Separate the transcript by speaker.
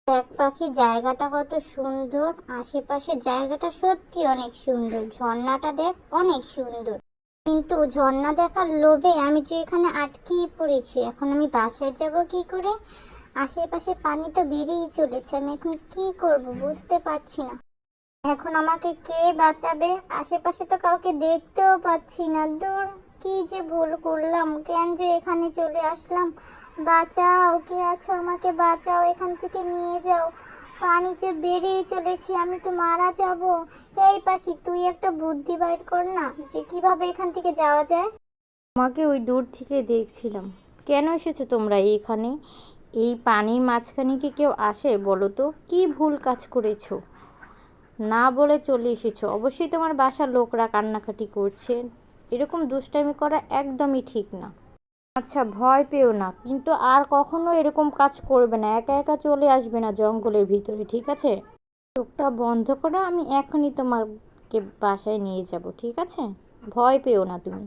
Speaker 1: দেখ পাখি, জায়গাটা কত সুন্দর। আশেপাশে জায়গাটা সত্যি অনেক সুন্দর। ঝর্ণাটা দেখ, অনেক সুন্দর। কিন্তু ঝর্ণা দেখার লোভে আমি তো এখানে আটকেই পড়েছি। এখন আমি বাসায় যাব কি করে? আশেপাশে পানি তো বেরিয়েই চলেছে। আমি এখন কি করব বুঝতে পারছি না। এখন আমাকে কে বাঁচাবে? আশেপাশে তো কাউকে দেখতেও পাচ্ছি না। দূর, কি যে ভুল করলাম, কেন যে এখানে চলে আসলাম। বাঁচাও, কে আছো? আমাকে বাঁচাও, এখান থেকে নিয়ে যাও। পানি যে বেরিয়ে চলেছি, আমি তো মারা যাব। এই পাখি, তুই একটা বুদ্ধি বাইর কর না, যে কিভাবে এখান থেকে যাওয়া যায়।
Speaker 2: তোমাকে ওই দূর থেকে দেখছিলাম। কেন এসেছো তোমরা এইখানে? এই পানির মাঝখানে কি কেউ আসে বলো তো? কি ভুল কাজ করেছো? না বলে চলে এসেছো। অবশ্যই তোমার বাসার লোকরা কান্নাকাটি করছে। এরকম দুষ্টামি করা একদমই ঠিক না। আচ্ছা, ভয় পেও না, কিন্তু আর কখনো এরকম কাজ করবে না। একা একা চলে আসবে না জঙ্গলের ভিতরে, ঠিক আছে? চোখটা বন্ধ করো, আমি এখনই তোমাকে বাসায় নিয়ে যাব, ঠিক আছে? ভয় পেও না তুমি।